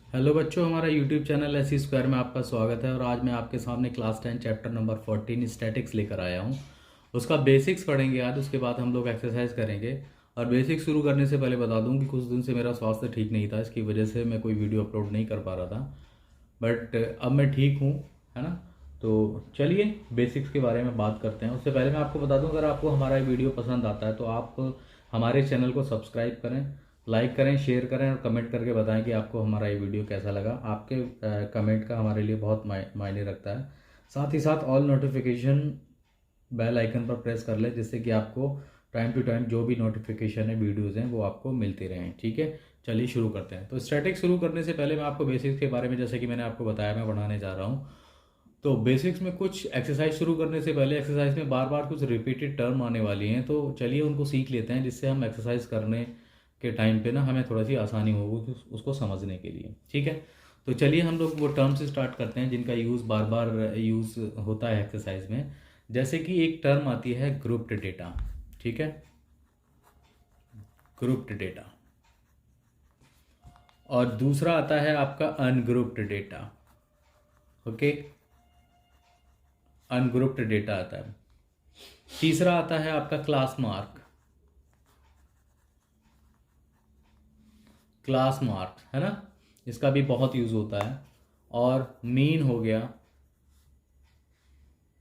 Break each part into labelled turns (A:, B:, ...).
A: Hello बच्चों, हमारा YouTube channel AC square में आपका स्वागत है। और आज मैं आपके सामने क्लास 10 चैप्टर नंबर 14 स्टैटिक्स लेकर आया हूँ। उसका बेसिक्स पढ़ेंगे आज, उसके बाद हम लोग एक्सरसाइज करेंगे। और बेसिक्स शुरू करने से पहले बता दूं कि कुछ दिन से मेरा स्वास्थ्य ठीक नहीं था, इसकी वजह से मैं कोई वीडियो अपलोड नहीं कर पा रहा था। बट अब मैं ठीक हूँ, है ना। तो चलिए बेसिक्स के बारे में बात करते हैं। उससे पहले मैं आपको बता दूं, अगर आपको हमारा वीडियो पसंद आता है तो आप हमारे चैनल को सब्सक्राइब करें, लाइक करें, शेयर करें और कमेंट करके बताएं कि आपको हमारा ये वीडियो कैसा लगा। आपके कमेंट का हमारे लिए बहुत मायने रखता है। साथ ही साथ ऑल नोटिफिकेशन बेल आइकन पर प्रेस कर ले, जिससे कि आपको टाइम टू टाइम जो भी नोटिफिकेशन है, वीडियोज़ हैं, वो आपको मिलते रहें। ठीक है, चलिए शुरू करते हैं। तो स्टैटिक्स शुरू करने से पहले मैं आपको बेसिक्स के बारे में, जैसे कि मैंने आपको बताया, मैं बढ़ाने जा रहा हूँ। तो बेसिक्स में कुछ एक्सरसाइज शुरू करने से पहले, एक्सरसाइज में बार बार कुछ रिपीटेड टर्म आने वाली हैं, तो चलिए उनको सीख लेते हैं, जिससे हम एक्सरसाइज करने के टाइम पे ना हमें थोड़ा सी आसानी होगी उसको समझने के लिए। ठीक है, तो चलिए हम लोग वो टर्म से स्टार्ट करते हैं जिनका यूज़ बार बार यूज़ होता है एक्सरसाइज में। जैसे कि एक टर्म आती है ग्रुप्ड डेटा। ठीक है, ग्रुप्ड डेटा। और दूसरा आता है आपका ungrouped data. Okay, ungrouped data आता है। तीसरा आता है आपका क्लास मार्क। क्लास मार्क, है ना, इसका भी बहुत यूज़ होता है। और मीन हो गया,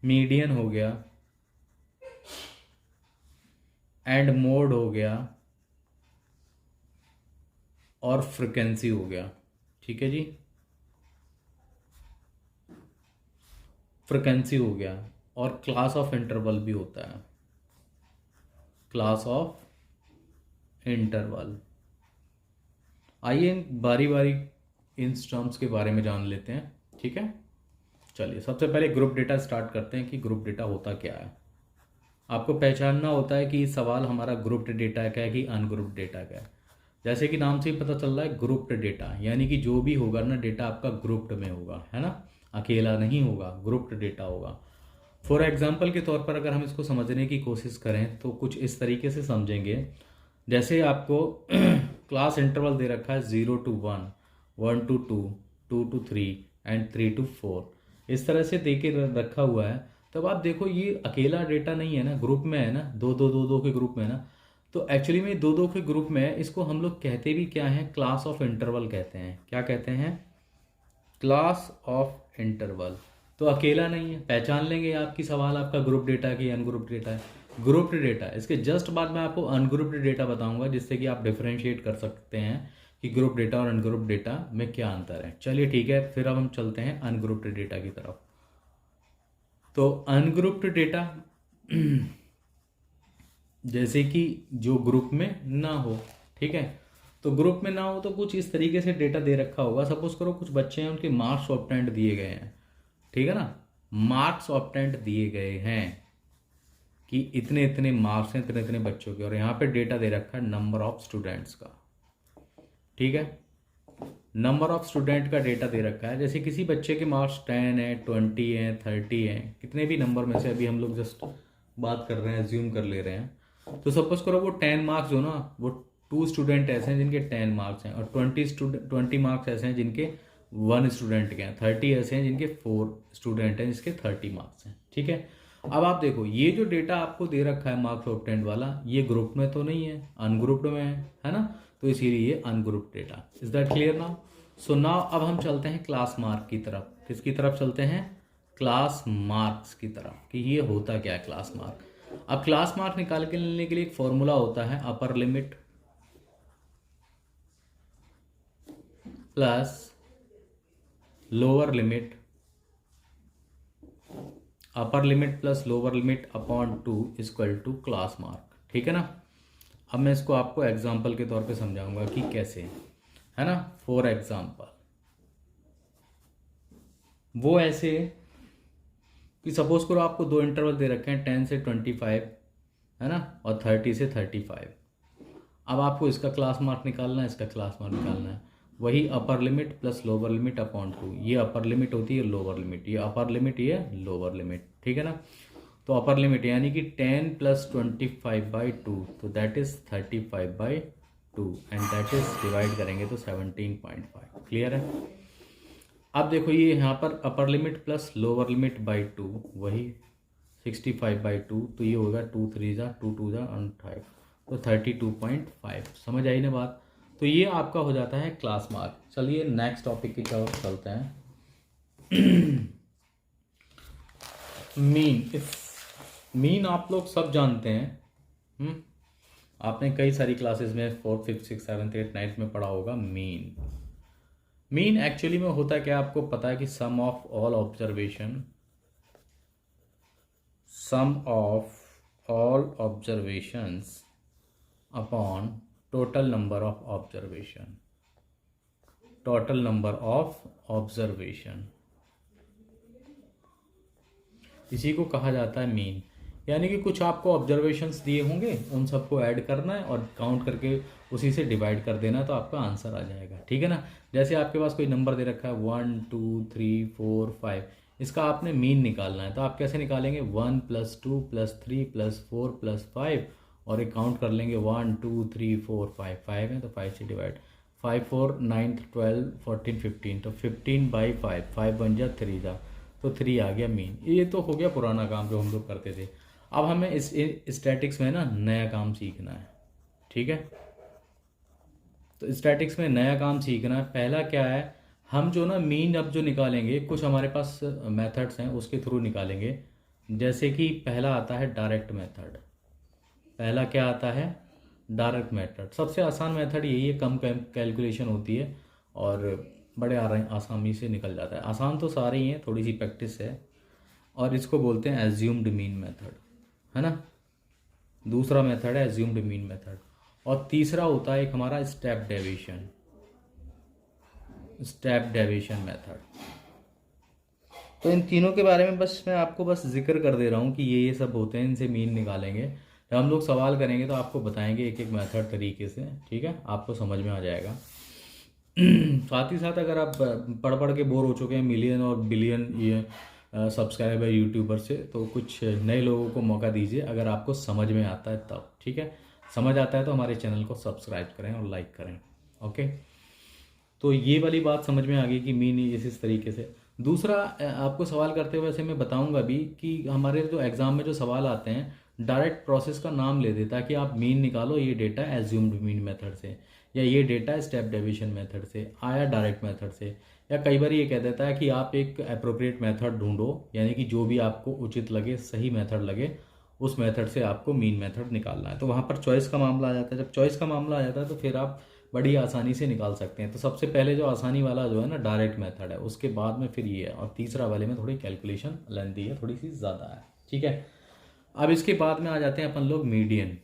A: मीडियन हो गया, एंड मोड हो गया, और फ्रिक्वेंसी हो गया। ठीक है जी, फ्रिक्वेंसी हो गया। और क्लास ऑफ इंटरवल भी होता है, क्लास ऑफ इंटरवल। आइए बारी बारी इन टर्म्स के बारे में जान लेते हैं। ठीक है, चलिए सबसे पहले ग्रुप डेटा स्टार्ट करते हैं कि ग्रुप डेटा होता क्या है। आपको पहचानना होता है कि सवाल हमारा ग्रुप्ड डेटा का है कि अनग्रुप्ड डेटा का है। जैसे कि नाम से ही पता चल रहा है, ग्रुप्ड डेटा यानी कि जो भी होगा ना डेटा आपका ग्रुप्ड में होगा, है ना, अकेला नहीं होगा, ग्रुप्ड डेटा होगा। फॉर एग्जाम्पल के तौर पर अगर हम इसको समझने की कोशिश करें तो कुछ इस तरीके से समझेंगे। जैसे आपको क्लास इंटरवल दे रखा है 0 to 1, 1 to 2, 2 to 3 and 3 to 4, इस तरह से दे के रखा हुआ है। तब आप देखो ये अकेला डेटा नहीं है ना, ग्रुप में है ना, दो दो दो दो के ग्रुप में है ना। तो एक्चुअली में दो दो के ग्रुप में है, इसको हम लोग कहते भी क्या है, क्लास ऑफ इंटरवल कहते हैं। क्या कहते हैं? Class of interval. तो अकेला नहीं है, पहचान लेंगे आपकी सवाल आपका ग्रुप डेटा की अनग्रुप्ड डेटा है। ग्रुप्ड डेटा, इसके जस्ट बाद मैं आपको अनग्रुप्ड डेटा बताऊंगा, जिससे कि आप डिफरेंशिएट कर सकते हैं कि ग्रुप डेटा और अनग्रुप्ड डेटा में क्या अंतर है। चलिए ठीक है, फिर अब हम चलते हैं अनग्रुप्ड डेटा की तरफ। तो अनग्रुप्ड डेटा जैसे कि जो ग्रुप में ना हो। ठीक है, तो ग्रुप में ना हो तो कुछ इस तरीके से डेटा दे रखा होगा। सपोज करो कुछ बच्चे हैं, उनके मार्क्स ऑब्टेंड दिए गए हैं। ठीक है ना, मार्क्स ऑब्टेंड दिए गए हैं कि इतने इतने मार्क्स हैं इतने इतने बच्चों के, और यहाँ पे डेटा दे रखा है नंबर ऑफ स्टूडेंट्स का। ठीक है, नंबर ऑफ स्टूडेंट का डेटा दे रखा है। जैसे किसी बच्चे के मार्क्स 10 है, 20 है, 30 है, कितने भी नंबर में से अभी हम लोग जस्ट बात कर रहे हैं, ज्यूम कर ले रहे हैं। तो सपोज करो वो 10 मार्क्स हो ना, वो 2 स्टूडेंट ऐसे हैं जिनके 10 मार्क्स हैं, और 20 मार्क्स ऐसे हैं जिनके 1 स्टूडेंट के हैं, 30 ऐसे हैं जिनके 4 स्टूडेंट हैं जिसके 30 मार्क्स हैं। ठीक है, अब आप देखो ये जो डेटा आपको दे रखा है मार्क्स ऑब्टेंड वाला, ये ग्रुप में तो नहीं है, अनग्रुप्ड में है ना। तो इसीलिए ये ungrouped data. Is that clear now? So now अब हम चलते हैं क्लास मार्क की तरफ। किसकी तरफ चलते हैं? क्लास मार्क्स की तरफ, कि ये होता क्या है क्लास मार्क। अब क्लास मार्क निकाल के लेने के लिए एक फॉर्मूला होता है, upper limit plus lower limit, upper limit plus lower limit upon 2 equal to class mark. ठीक है ना। अब मैं इसको आपको एग्जाम्पल के तौर पे समझाऊंगा कि कैसे, है ना। फॉर एग्जाम्पल वो ऐसे कि सपोज करो आपको दो इंटरवल दे रखे हैं, 10 से 25, है ना, और 30 से 35। अब आपको इसका क्लास मार्क निकालना है, इसका क्लास मार्क निकालना है। वही अपर limit plus lower limit upon 2, ये अपर लिमिट होती है, लोअर लिमिट, ये अपर लिमिट, ये लोअर लिमिट। ठीक है ना। तो अपर लिमिट यानी कि 10 + 25/2, तो that is 35/2। 2 and that is divide करेंगे तो 17.5। क्लियर है। अब देखो ये यहाँ पर अपर limit plus lower limit by 2 वही 65/2, तो ये होगा 2 3 जा 2 2 जा 5 तो 32.5। समझ आई ना बात। तो ये आपका हो जाता है क्लास मार्क। चलिए नेक्स्ट टॉपिक की तरफ चलते हैं। मीन आप लोग सब जानते हैं। आपने कई सारी क्लासेस में 4th 5th 6th 7th 8th 9th में पढ़ा होगा। मीन एक्चुअली में होता है क्या, आपको पता है कि sum of all observations upon total number of observation, इसी को कहा जाता है मीन। यानी कि कुछ आपको ऑब्जर्वेशंस दिए होंगे, उन सबको ऐड करना है और काउंट करके उसी से डिवाइड कर देना है, तो आपका आंसर आ जाएगा। ठीक है ना। जैसे आपके पास कोई नंबर दे रखा है 1 2 3 4 5, इसका आपने मीन निकालना है, तो आप कैसे निकालेंगे 1 + 2 + 3 + 4 + 5 और एक काउंट कर लेंगे 1 2 3 4 5 5 है तो 5 से डिवाइड 5 4 9 12 14 15 तो 15/5 5 बन जा 3 जा तो 3 आ गया मीन। ये तो हो गया पुराना काम जो हम लोग करते थे। अब हमें इस स्टैटिक्स में ना नया काम सीखना है। ठीक है। तो स्टैटिक्स में नया काम सीखना है। पहला क्या है, हम जो ना मीन अब जो निकालेंगे, कुछ हमारे पास मेथड्स हैं उसके थ्रू निकालेंगे। जैसे कि पहला आता है डायरेक्ट मेथड। पहला क्या आता है, डायरेक्ट मेथड। सबसे आसान मेथड यही है, कम कैलकुलेशन होती है और बड़े आसानी से निकल जाता है। आसान तो सारे ही हैं, थोड़ी सी प्रैक्टिस है। और इसको बोलते हैं एज्यूम्ड मीन मेथड, है ना। दूसरा मेथड है एज्यूम्ड मीन मेथड। और तीसरा होता है एक हमारा स्टेप डेविएशन मेथड। तो इन तीनों के बारे में बस मैं आपको बस जिक्र कर दे रहा हूँ कि ये सब होते हैं, इनसे मीन निकालेंगे। जब हम लोग सवाल करेंगे तो आपको बताएंगे एक एक मेथड तरीके से। ठीक है, आपको समझ में आ जाएगा। साथ ही साथ अगर आप पढ़ के बोर हो चुके हैं मिलियन और बिलियन ये सब्सक्राइबर यूट्यूबर से, तो कुछ नए लोगों को मौका दीजिए अगर आपको समझ में आता है तब। ठीक है, समझ आता है तो हमारे चैनल को सब्सक्राइब करें और लाइक करें। ओके, तो ये वाली बात समझ में आ गई कि मीन इस तरीके से। दूसरा आपको सवाल करते हुए वैसे मैं बताऊंगा भी कि हमारे जो एग्ज़ाम में जो सवाल आते हैं, डायरेक्ट प्रोसेस का नाम ले देता है कि आप मीन निकालो, ये डेटा एज्यूम्ड मीन मेथड से, या ये डेटा स्टेप डेविएशन मेथड से आया डायरेक्ट मेथड से, या कई बार ये कह देता है कि आप एक अप्रोप्रिएट मेथड ढूंढो, यानी कि जो भी आपको उचित लगे, सही मेथड लगे, उस मेथड से आपको मीन मेथड निकालना है। तो वहाँ पर चॉइस का मामला आ जाता है। जब चॉइस का मामला आ जाता है तो फिर आप बड़ी आसानी से निकाल सकते हैं। तो सबसे पहले जो आसानी वाला जो है ना डायरेक्ट मेथड है, उसके बाद में फिर ये है, और तीसरा वाले में थोड़ी कैलकुलेशन लेंथी है, थोड़ी सी ज़्यादा है। ठीक है, अब इसके बाद में आ जाते हैं अपन लोग मीडियन,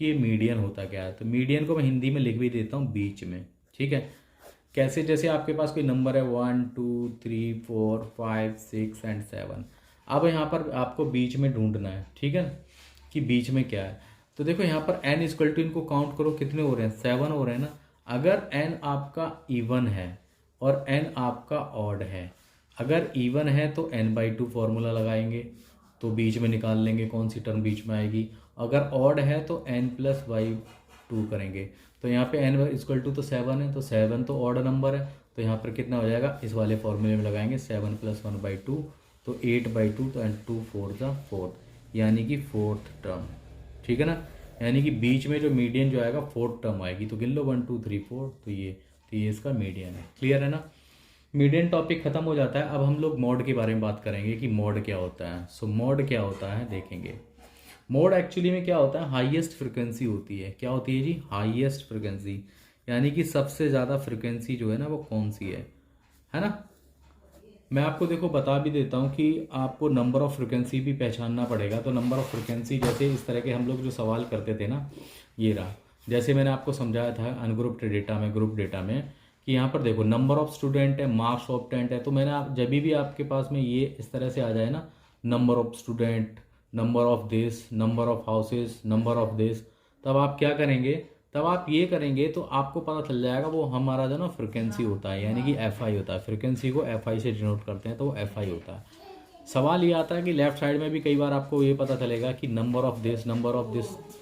A: कि ये मीडियन होता क्या है। तो मीडियन को मैं हिंदी में लिख भी देता हूँ बीच में। ठीक है, कैसे, जैसे आपके पास कोई नंबर है 1 2 3 4 5 6 एंड 7। अब यहाँ पर आपको बीच में ढूंढना है। ठीक है, कि बीच में क्या है। तो देखो यहाँ पर n इक्वल टू, इनको काउंट करो कितने हो रहे हैं, 7 हो रहे हैं ना। अगर n आपका इवन है और n आपका ऑड है, अगर इवन है तो n/2 फॉर्मूला लगाएंगे, तो बीच में निकाल लेंगे कौन सी टर्म बीच में आएगी। अगर ऑड है तो n+/2 करेंगे। तो यहाँ पे n इक्वल टू तो 7 है, तो 7 तो ऑड नंबर है, तो यहाँ पर कितना हो जाएगा, इस वाले फॉर्मूले में लगाएंगे 7 + 1/2 तो 8/2, तो एंड 2 4 = 4, यानी कि 4th टर्म। ठीक है ना, यानी कि बीच में जो मीडियन जो आएगा 4th टर्म आएगी। तो गिन लो 1 2 3 4, तो ये इसका मीडियन है। क्लियर है ना। मीडियन टॉपिक खत्म हो जाता है। अब हम लोग मॉड के बारे में बात करेंगे कि मॉड क्या होता है। सो मॉड क्या होता है देखेंगे। मोड एक्चुअली में क्या होता है, हाईएस्ट फ्रिक्वेंसी होती है। क्या होती है जी, हाईएस्ट फ्रिक्वेंसी, यानी कि सबसे ज़्यादा फ्रिक्वेंसी जो है ना वो कौन सी है ना। मैं आपको देखो बता भी देता हूँ कि आपको नंबर ऑफ़ फ्रिक्वेंसी भी पहचानना पड़ेगा। तो नंबर ऑफ़ फ्रिक्वेंसी, जैसे इस तरह के हम लोग जो सवाल करते थे ना, ये रहा, जैसे मैंने आपको समझाया था अनग्रुप्ड डेटा में, ग्रुप डेटा में, कि यहाँ पर देखो नंबर ऑफ़ स्टूडेंट है, मार्क्स ऑब्टेंड है। तो मैंने जब भी आपके पास में ये इस तरह से आ जाए ना, number of student, number of this, number of houses, number of this, तब आप क्या करेंगे, तब आप ये करेंगे तो आपको पता चल जाएगा वो हमारा जो ना फ्रिक्वेंसी होता है, यानी कि FI होता है। फ्रिक्वेंसी को FI से डिनोट करते हैं, तो वो FI होता है। सवाल ये आता है कि लेफ्ट साइड में भी कई बार आपको ये पता चलेगा कि नंबर ऑफ़ दिस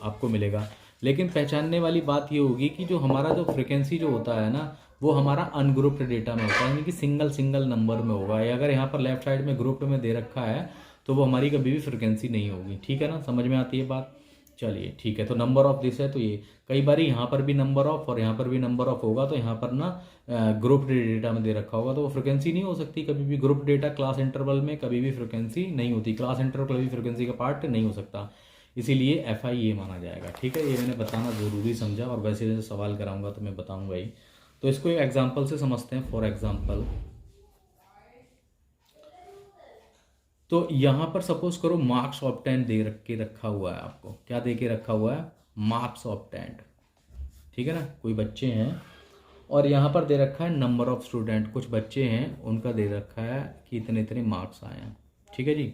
A: आपको मिलेगा, लेकिन पहचानने वाली बात ये होगी कि जो हमारा जो फ्रिक्वेंसी जो होता है ना, वो हमारा अनग्रुप्ड डेटा में होता है, यानी कि सिंगल सिंगल नंबर में होगा। या अगर यहाँ पर लेफ्ट साइड में ग्रुप्ड में दे रखा है तो वो हमारी कभी भी फ्रिक्वेंसी नहीं होगी। ठीक है ना, समझ में आती है बात? चलिए ठीक है, तो नंबर ऑफ दिस है, तो ये कई बार यहाँ पर भी नंबर ऑफ और यहाँ पर भी नंबर ऑफ होगा, तो यहाँ पर ना ग्रुप डेटा में दे रखा होगा तो वो फ्रिक्वेंसी नहीं हो सकती कभी भी। ग्रुप डेटा क्लास इंटरवल में कभी भी फ्रिक्वेंसी नहीं होती, क्लास इंटरवल कभी फ्रिक्वेंसी का पार्ट नहीं हो सकता, इसीलिए एफ आई ये माना जाएगा। ठीक है, ये मैंने बताना ज़रूरी समझा, और वैसे जैसे सवाल कराऊंगा तो मैं बताऊंगा ही। तो इसको एक एग्जाम्पल से समझते हैं। फॉर एग्जाम्पल, तो यहाँ पर सपोज करो मार्क्स ऑब्टेंड दे रखा हुआ है आपको। क्या दे के रखा हुआ है? Marks obtained. ठीक है ना, कोई बच्चे हैं और यहाँ पर दे रखा है नंबर ऑफ स्टूडेंट, कुछ बच्चे हैं उनका दे रखा है कि इतने इतने मार्क्स आए हैं। ठीक है जी,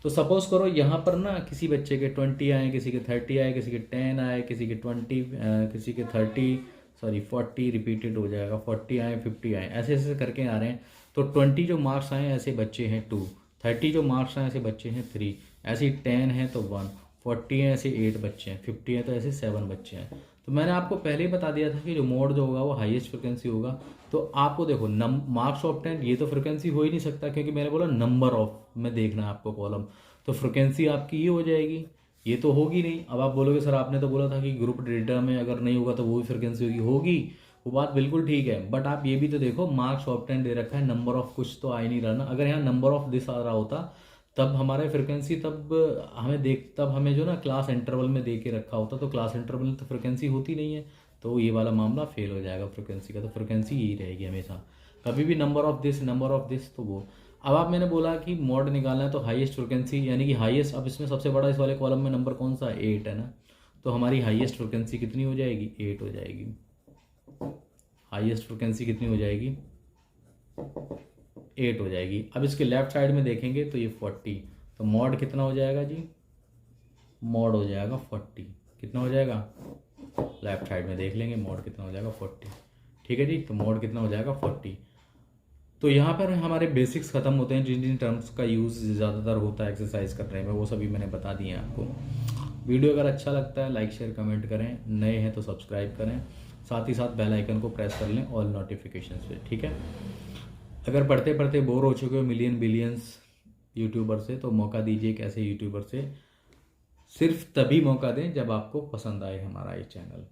A: तो सपोज करो यहाँ पर ना किसी बच्चे के 20 आए, किसी के 30 आए, किसी के 10 आए, किसी के 20, किसी के 40 रिपीटेड हो जाएगा, 40 आए, 50 आए, ऐसे ऐसे करके आ रहे हैं। तो 20 जो मार्क्स आए ऐसे बच्चे हैं 2, 30 जो मार्क्स आए ऐसे बच्चे हैं 3, ऐसे 10 है तो 1, 40 है ऐसे 8 बच्चे हैं, 50 है तो ऐसे 7 बच्चे हैं। तो मैंने आपको पहले ही बता दिया था कि जो मोड जो होगा वो हाईएस्ट फ्रिक्वेंसी होगा। तो आपको देखो मार्क्स ऑब्टेंड ये तो फ्रिक्वेंसी हो ही नहीं सकता, क्योंकि मैंने बोला नंबर ऑफ में देखना है आपको कॉलम, तो फ्रिक्वेंसी आपकी ये हो जाएगी, ये तो होगी नहीं। अब आप बोलोगे सर आपने तो बोला था कि ग्रुप डेटा में अगर नहीं होगा तो वो भी फ्रिक्वेंसी होगी, वो बात बिल्कुल ठीक है, बट आप ये भी तो देखो मार्क्स ऑब्टेंड दे रखा है, नंबर ऑफ कुछ तो आ ही नहीं रहा ना। अगर यहाँ नंबर ऑफ दिस आ रहा होता तब हमारे फ्रिक्वेंसी, तब हमें जो ना क्लास इंटरवल में दे के रखा होता, तो क्लास इंटरवल में तो फ्रिक्वेंसी होती नहीं है, तो ये वाला मामला फेल हो जाएगा फ्रिक्वेंसी का। तो फ्रिक्वेंसी यही रहेगी हमेशा, कभी भी नंबर ऑफ दिस तो वो। अब आप मैंने बोला कि मॉड निकालना है तो हाईएस्ट फ्रिक्वेंसी, यानी कि हाईएस्ट, अब इसमें सबसे बड़ा इस वाले कॉलम में नंबर कौन सा है? 8 है ना, तो हमारी हाईएस्ट फ्रिक्वेंसी कितनी हो जाएगी? 8 हो जाएगी। हाईएस्ट फ्रिक्वेंसी कितनी हो जाएगी? 8 हो जाएगी। अब इसके लेफ्ट साइड में देखेंगे तो ये 40, तो मॉड कितना हो जाएगा जी? मॉड हो जाएगा 40। कितना हो जाएगा? लेफ्ट साइड में देख लेंगे मॉड कितना हो जाएगा, 40। ठीक है जी, तो मॉड कितना हो जाएगा? 40। तो यहाँ पर हमारे बेसिक्स खत्म होते हैं, जिन जिन टर्म्स का यूज़ ज़्यादातर होता है एक्सरसाइज करने में, वो सभी मैंने बता दिए हैं आपको। वीडियो अगर अच्छा लगता है लाइक शेयर कमेंट करें, नए हैं तो सब्सक्राइब करें, साथ ही साथ बेल आइकन को प्रेस कर लें ऑल नोटिफिकेशंस पे। ठीक है, अगर पढ़ते पढ़ते बोर हो चुके हो मिलियन बिलियंस यूट्यूबर से, तो मौका दीजिए एक ऐसे यूट्यूबर से। सिर्फ तभी मौका दें जब आपको पसंद आए हमारा ये चैनल।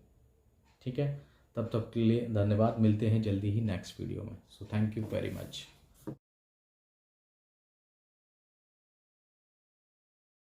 A: ठीक है, तब तक के लिए धन्यवाद, मिलते हैं जल्दी ही नेक्स्ट वीडियो में। So thank you very much.